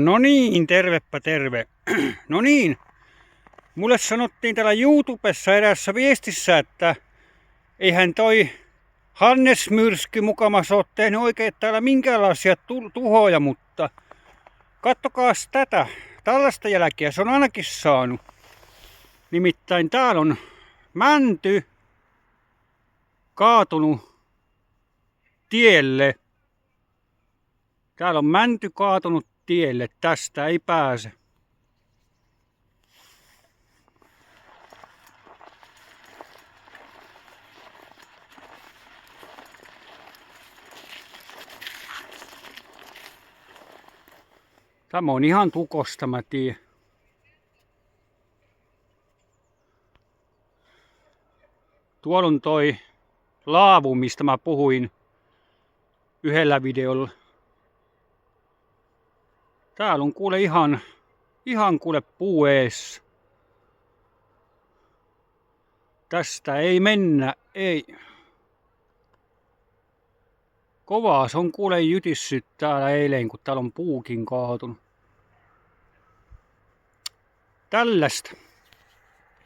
No niin, tervepä terve. No niin, mulle sanottiin täällä YouTubessa eräässä viestissä, että eihän toi Hannes Myrsky mukamas ole tehnyt oikein täällä minkäänlaisia tuhoja, mutta kattokaas tätä. Tällaista jälkeä se on ainakin saanut. Nimittäin täällä on mänty kaatunut tielle. Täällä on mänty kaatunut tielle. Tästä ei pääse. Tämä on ihan tukosta, mä tiedän. Tuolla on toi laavu, mistä mä puhuin yhdellä videolla. Täällä on kuule ihan kuule puu ees. Tästä ei mennä, ei. Kovaa se on kuule jytissyt täällä eilen, kun täällä on puukin kaatunut. Tällaista.